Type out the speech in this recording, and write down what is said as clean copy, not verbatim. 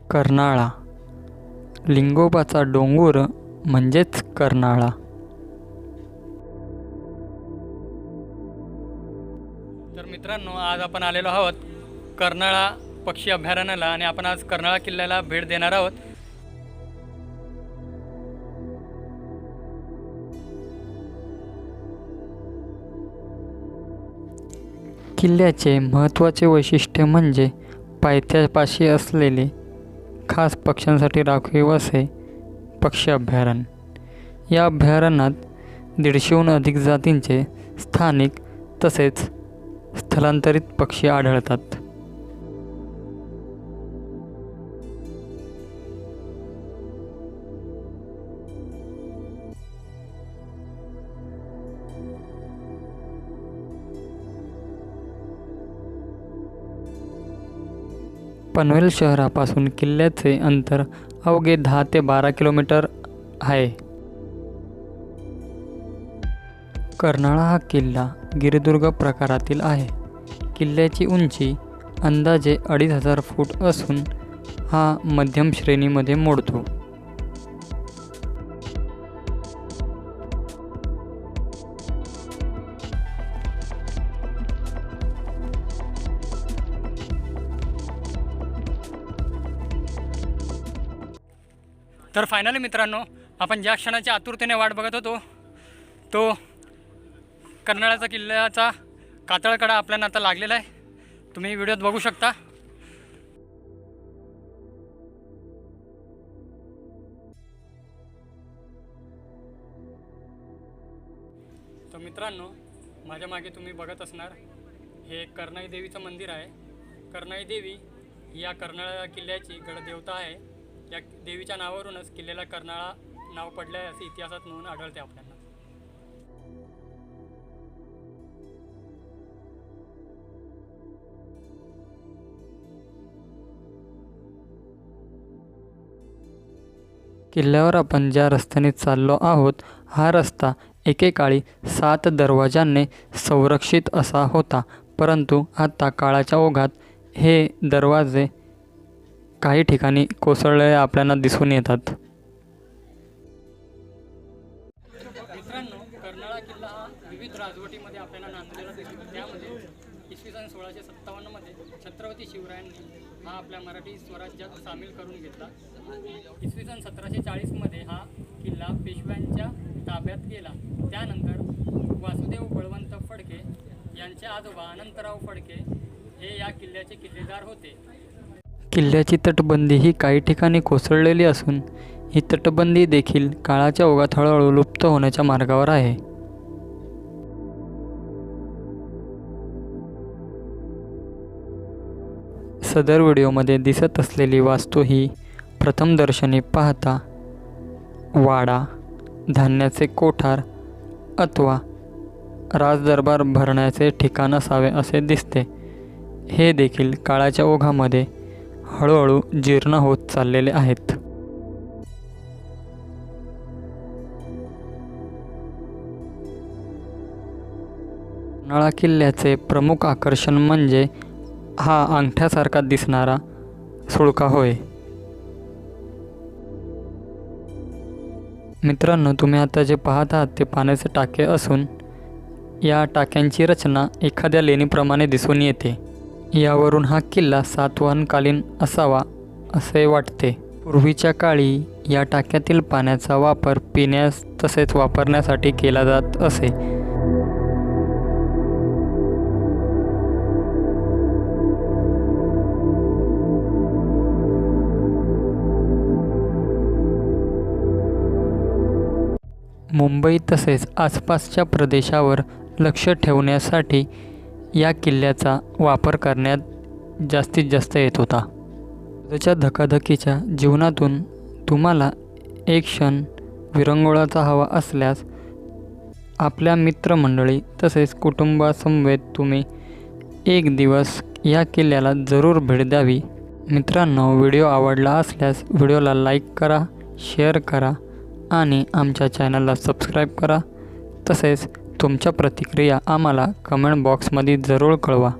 कर्नाळा, लिंगोबाचा डोंगर म्हणजेच कर्नाळा। तर मित्रांनो, आज आपण आलेलो आहोत कर्नाळा पक्षी अभयारण्याला आणि आपण आज कर्नाळा किल्ल्याला भेट देणार आहोत। किल्ल्याचे महत्त्वाचे वैशिष्ट्य म्हणजे पायथ्यापाशी असलेले खास पक्ष्यांसाठी राखीव असे पक्षी अभयारण्य। या अभयारण्यात 150हून अधिक जातींचे स्थानिक तसेच स्थलांतरित पक्षी आढळतात। पनवेल शहरापासून किल्ल्याचे अंतर अवघे 10 ते 12 किलोमीटर आहे। कर्नाळा हा किल्ला गिरिदुर्ग प्रकारातील आहे। किल्ल्याची उंची अंदाजे 2500 फूट असून हा मध्यम श्रेणीमध्ये मोडतो। तर फायनली मित्रांनो, आपण ज्या क्षणाची आतुरतेने वाट बघत होतो तो कर्नाळ्याचा किल्ल्याचा कातळकडा आपल्याला आता लागलेला आहे। तुम्ही व्हिडिओत बघू शकता। तर मित्रांनो, माझ्या मागे तुम्ही बघत असणार हे कर्नाई देवीचं मंदिर आहे। कर्नाई देवी या कर्नाळा किल्ल्याची गडदेवता आहे। या देवीच्या नावावरूनच किल्ल्याला कर्नाळा नाव पडले आहे असे इतिहासात नोंद आढळते आपल्याला। किल्ल्यावर आपण ज्या रस्त्याने चाललो आहोत हा रस्ता एकेकाळी 7 दरवाजांनी संरक्षित असा होता, परंतु आता काळाच्या ओघात हे दरवाजे काही ठिकाणी कोसळलेले आपल्याला दिसून येतात। मित्रांनो, कर्नाळा किल्ला हा विविध राजवटीमध्ये आपल्याला नांदलेला दिसतो। त्यामध्ये इसवी सन 1657 मध्ये छत्रपती शिवरायांनी हा आपल्या मराठी स्वराज्यात सामील करून घेतला। इसवी सन 1740 मध्ये हा किल्ला पेशव्यांच्या ताब्यात गेला। त्यानंतर वासुदेव बळवंत फडके यांचे आजोबा अनंतराव फडके हे या किल्ल्याचे किल्लेदार होते। किल्ल्याची तटबंदी ही काही ठिकाणी कोसळलेली असून ही तटबंदी देखील काळाच्या ओघात हळूहळू लुप्त होण्याच्या मार्गावर आहे। सदर व्हिडिओमध्ये दिसत असलेली वास्तू ही प्रथमदर्शनी पाहता वाडा, धान्याचे कोठार अथवा राजदरबार भरण्याचे ठिकाण असावे असे दिसते। हे देखील काळाच्या ओघामध्ये हळूहळू जीर्ण होत चाललेले आहेत। कर्नाळा किल्ल्याचे प्रमुख आकर्षण म्हणजे हा अंगठ्यासारखा दिसणारा सुळका होय। मित्रांनो, तुम्ही आता जे पाहत आहात ते पाण्याचे टाके असून या टाक्यांची रचना एखाद्या लेणीप्रमाणे दिसून येते। यावरून हा किल्ला सातवाहनकालीन असावा असे वाटते। पूर्वीच्या काळी या टाक्यातील पाण्याचा वापर पिण्यास तसेच वापरण्यासाठी केला जात असे। मुंबई तसेच आसपासच्या प्रदेशावर लक्ष ठेवण्यासाठी या किल्ल्याचा वापर करण्यात जास्तीत जास्त येत होता। रोजच्या धकाधकीच्या जीवनातून तुम्हाला एक क्षण विरंगुळाचा हवा असल्यास आपल्या मित्रमंडळी तसेच कुटुंबासमवेत तुम्ही एक दिवस या किल्ल्याला जरूर भेट द्यावी। मित्रांनो, व्हिडिओ आवडला असल्यास व्हिडिओला लाईक करा, शेअर करा आणि आमच्या चॅनलला सबस्क्राईब करा। तसेच तुमच्या प्रतिक्रिया आम्हाला कमेंट बॉक्समध्ये जरूर कळवा।